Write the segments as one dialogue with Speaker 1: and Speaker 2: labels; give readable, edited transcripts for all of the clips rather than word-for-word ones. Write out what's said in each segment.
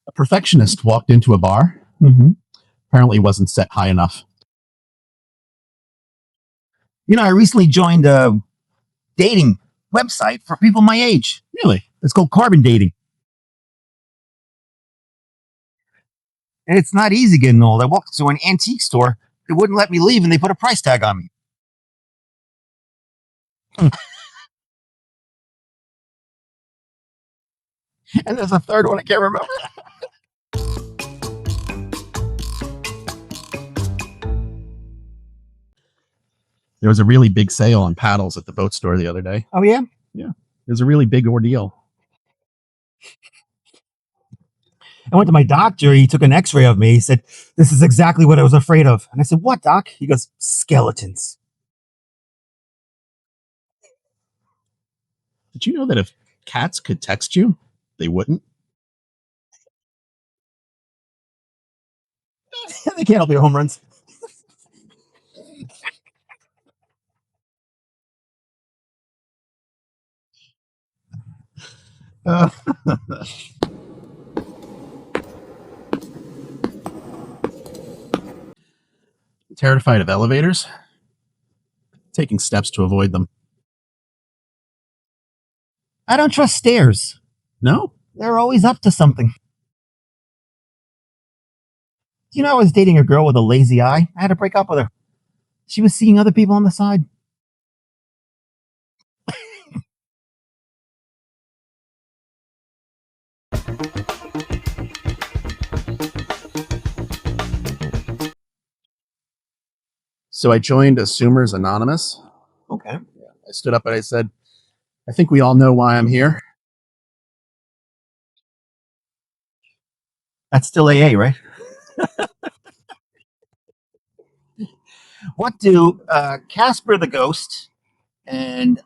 Speaker 1: A perfectionist walked into a bar. Apparently wasn't set high enough.
Speaker 2: You know, I recently joined a dating website for people my age.
Speaker 1: Really?
Speaker 2: It's called Carbon Dating. And it's not easy getting old. I walked to an antique store. They wouldn't let me leave, and they put a price tag on me. And there's a third one I can't remember.
Speaker 1: There was a really big sale on paddles at the boat store the other day.
Speaker 2: Oh, yeah?
Speaker 1: Yeah. It was a really big ordeal.
Speaker 2: I went to my doctor. He took an x-ray of me. He said, "This is exactly what I was afraid of." And I said, "What, doc?" He goes, "Skeletons."
Speaker 1: Did you know that if cats could text you, they wouldn't?
Speaker 2: They can't help your home runs.
Speaker 1: Terrified of elevators? Taking steps to avoid them.
Speaker 2: I don't trust stairs.
Speaker 1: No?
Speaker 2: They're always up to something. You know, I was dating a girl with a lazy eye. I had to break up with her. She was seeing other people on the side.
Speaker 1: So I joined Assumers Anonymous.
Speaker 2: Okay.
Speaker 1: I stood up and I said, I think we all know why I'm here.
Speaker 2: That's still AA, right? What do Casper the Ghost and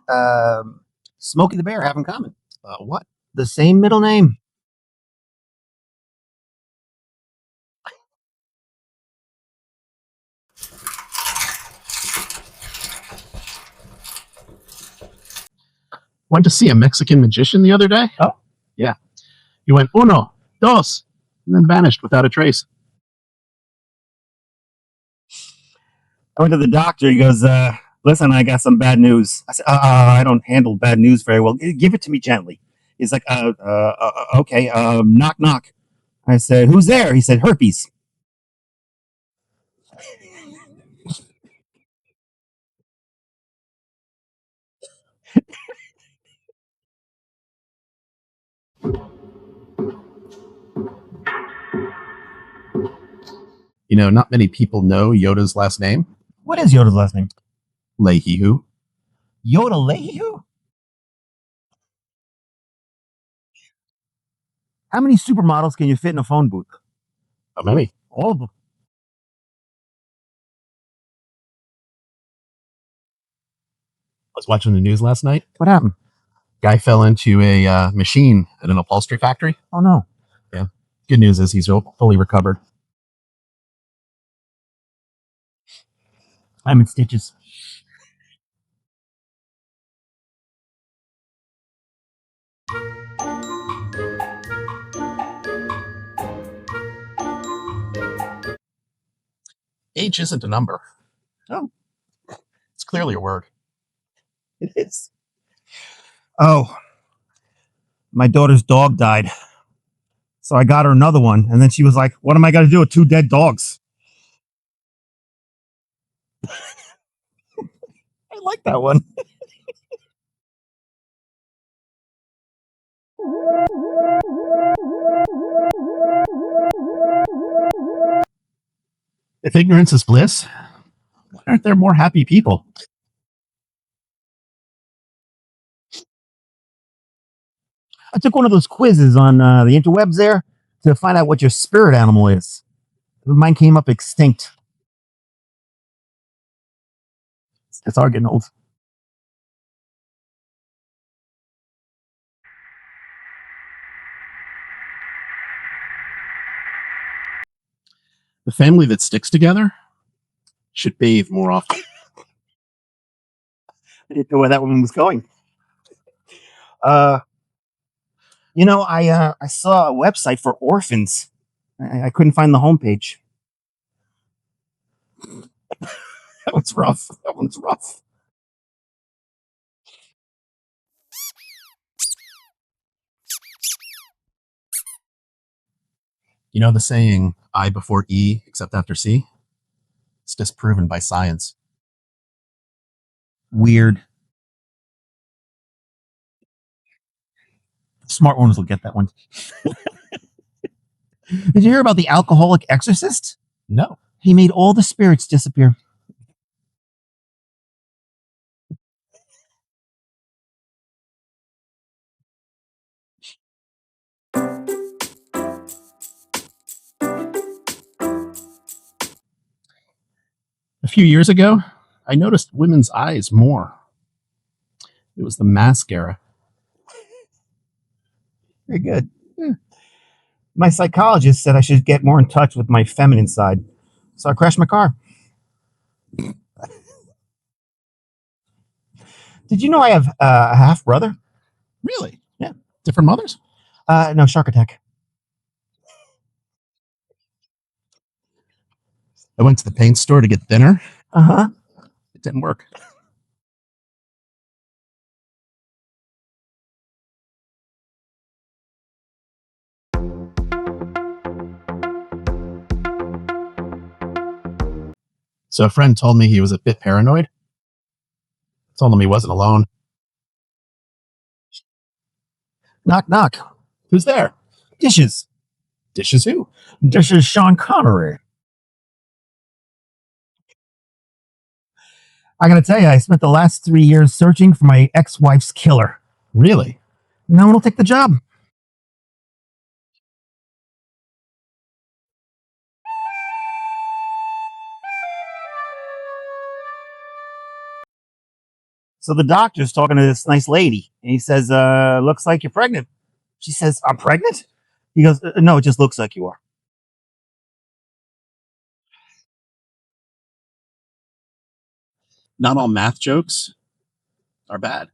Speaker 2: Smokey the Bear have in common?
Speaker 1: What?
Speaker 2: The same middle name.
Speaker 1: Went to see a Mexican magician the other day.
Speaker 2: Oh?
Speaker 1: Yeah. He went, uno, dos, and then vanished without a trace.
Speaker 2: I went to the doctor. He goes, "Listen, I got some bad news." I said, "I don't handle bad news very well. Give it to me gently." He's like, "Okay, knock, knock." I said, "Who's there?" He said, "Herpes."
Speaker 1: You know, not many people know Yoda's last name.
Speaker 2: What is Yoda's last name?
Speaker 1: Leahy-Hoo.
Speaker 2: Yoda Leahy-Hoo? How many supermodels can you fit in a phone booth?
Speaker 1: How many?
Speaker 2: All of them.
Speaker 1: I was watching the news last night.
Speaker 2: What happened?
Speaker 1: Guy fell into a machine at an upholstery factory.
Speaker 2: Oh, no.
Speaker 1: Yeah. Good news is he's fully recovered.
Speaker 2: I'm in stitches.
Speaker 1: Age isn't a number.
Speaker 2: Oh.
Speaker 1: It's clearly a word.
Speaker 2: It is. Oh. My daughter's dog died. So I got her another one. And then she was like, "What am I going to do with 2 dead dogs?" I like that one.
Speaker 1: If ignorance is bliss, why aren't there more happy people?
Speaker 2: I took one of those quizzes on the interwebs there to find out what your spirit animal is. Mine came up extinct. It's hard getting old.
Speaker 1: The family that sticks together should bathe more often.
Speaker 2: I didn't know where that one was going. I saw a website for orphans. I couldn't find the homepage. That one's rough. That one's rough.
Speaker 1: You know the saying, I before E, except after C? It's disproven by science.
Speaker 2: Weird. Smart ones will get that one. Did you hear about the alcoholic exorcist?
Speaker 1: No.
Speaker 2: He made all the spirits disappear.
Speaker 1: A few years ago, I noticed women's eyes more. It was the mascara.
Speaker 2: Very good. Yeah. My psychologist said I should get more in touch with my feminine side. So I crashed my car. Did you know I have a half brother?
Speaker 1: Really?
Speaker 2: Yeah.
Speaker 1: Different mothers?
Speaker 2: No, shark attack.
Speaker 1: I went to the paint store to get thinner.
Speaker 2: Uh-huh.
Speaker 1: It didn't work. So a friend told me he was a bit paranoid. I told him he wasn't alone. Knock, knock. Who's there?
Speaker 2: Dishes.
Speaker 1: Dishes who?
Speaker 2: Dishes Sean Connery. I gotta tell you, I spent the last 3 years searching for my ex-wife's killer.
Speaker 1: Really?
Speaker 2: No one will take the job. So the doctor's talking to this nice lady, and he says, looks like you're pregnant. She says, I'm pregnant? He goes, no, it just looks like you are.
Speaker 1: Not all math jokes are bad.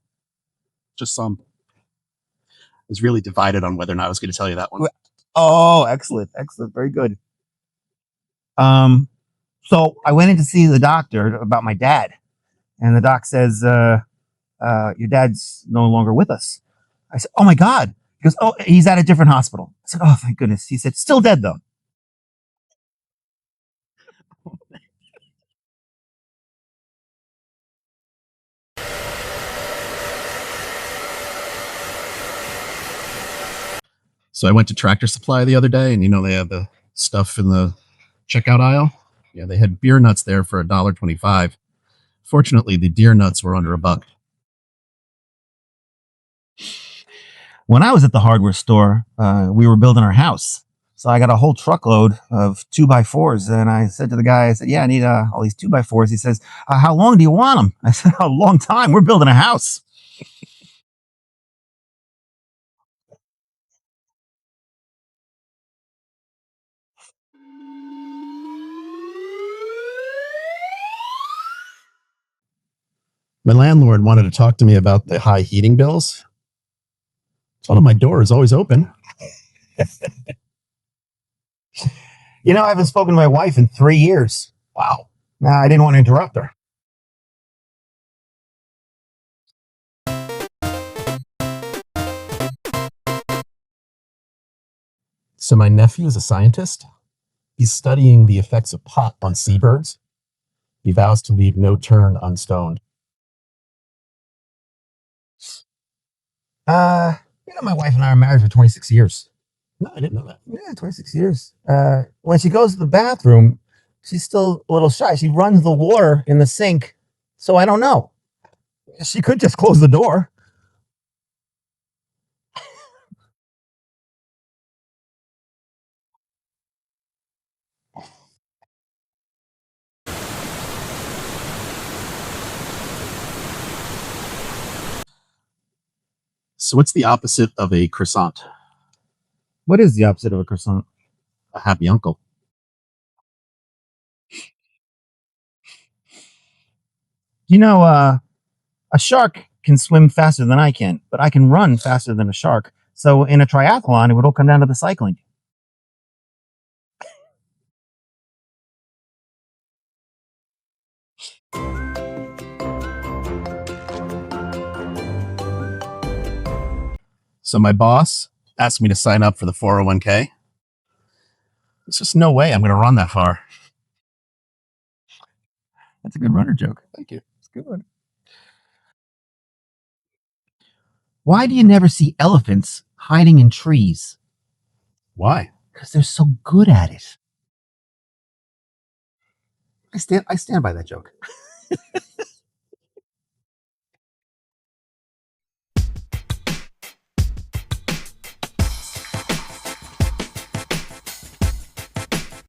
Speaker 1: Just some. I was really divided on whether or not I was going to tell you that one.
Speaker 2: Oh, excellent. Excellent. Very good. So I went in to see the doctor about my dad, and the doc says, your dad's no longer with us. I said, oh my God. He goes, oh, he's at a different hospital. I said, oh, thank goodness. He said, still dead though.
Speaker 1: So I went to Tractor Supply the other day, and they have the stuff in the checkout aisle. Yeah, they had beer nuts there for $1.25. Fortunately, the deer nuts were under $1.
Speaker 2: When I was at the hardware store, we were building our house. So I got a whole truckload of 2x4s. And I said to the guy, I said, yeah, I need all these 2x4s. He says, how long do you want them? I said, a long time. We're building a house.
Speaker 1: My landlord wanted to talk to me about the high heating bills. Told him my door is always open.
Speaker 2: I haven't spoken to my wife in 3 years.
Speaker 1: Wow.
Speaker 2: Nah, I didn't want to interrupt her.
Speaker 1: So my nephew is a scientist. He's studying the effects of pot on seabirds. He vows to leave no turn unstoned.
Speaker 2: My wife and I are married for 26 years.
Speaker 1: No, I didn't know that.
Speaker 2: Yeah, 26 years. When she goes to the bathroom, she's still a little shy. She runs the water in the sink. So I don't know. She could just close the door.
Speaker 1: So what's the opposite of a croissant?
Speaker 2: What is the opposite of a croissant?
Speaker 1: A happy uncle.
Speaker 2: A shark can swim faster than I can, but I can run faster than a shark. So in a triathlon, it would all come down to the cycling.
Speaker 1: So my boss asked me to sign up for the 401k. There's just no way I'm going to run that far.
Speaker 2: That's a good runner joke.
Speaker 1: Thank you. It's a good one.
Speaker 2: Why do you never see elephants hiding in trees?
Speaker 1: Why?
Speaker 2: Because they're so good at it. I stand by that joke.